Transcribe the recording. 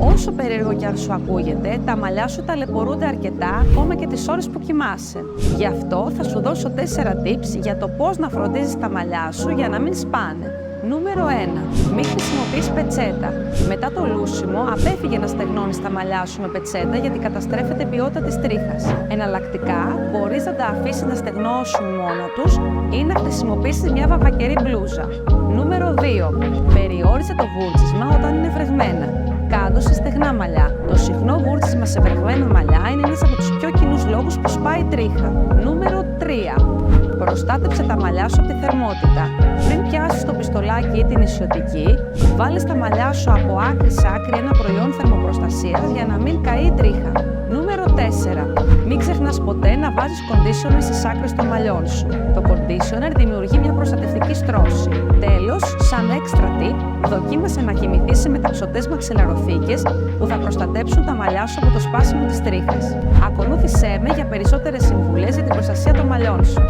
Όσο περίεργο κι αν σου ακούγεται, τα μαλλιά σου ταλαιπωρούνται αρκετά ακόμα και τις ώρες που κοιμάσαι. Γι' αυτό θα σου δώσω 4 tips για το πώς να φροντίζεις τα μαλλιά σου για να μην σπάνε. Νούμερο 1. Μην χρησιμοποιείς πετσέτα. Μετά το λούσιμο, απέφυγε να στεγνώνεις τα μαλλιά σου με πετσέτα γιατί καταστρέφεται η ποιότητα της τρίχας. Εναλλακτικά, μπορείς να τα αφήσεις να στεγνώσουν μόνα τους ή να χρησιμοποιήσεις μια βαμβακερή μπλούζα. Νούμερο 2. Περιόρισε το βούρτσισμα όταν είναι βρεγμένα. Κάντο σε στεγνά μαλλιά. Το συχνό βούρτσισμα σε βρεγμένα μαλλιά είναι ένας από τους πιο κοινούς λόγους που σπάει η τρίχα. Νούμερο 3. Προστάτεψε τα μαλλιά σου από τη θερμότητα. Πριν πιάσεις το πιστολάκι ή την ισιωτική, βάλε στα μαλλιά σου από άκρη σ' άκρη ένα προϊόν θερμοπροστασίας για να μην καεί η τρίχα. Νούμερο 4. Μην ξεχνάς ποτέ να βάζεις conditioner στις άκρες των μαλλιών σου. Το conditioner δημιουργεί μια προστατευτική στρώση. Τέλος, σαν extra tip, δοκίμασε να κοιμηθείς σε μεταξωτές μαξιλαροθήκες που θα προστατέψουν τα μαλλιά σου από το σπάσιμο της τρίχας. Ακολούθησέ με για περισσότερες συμβουλές για την προστασία των μαλλιών σου.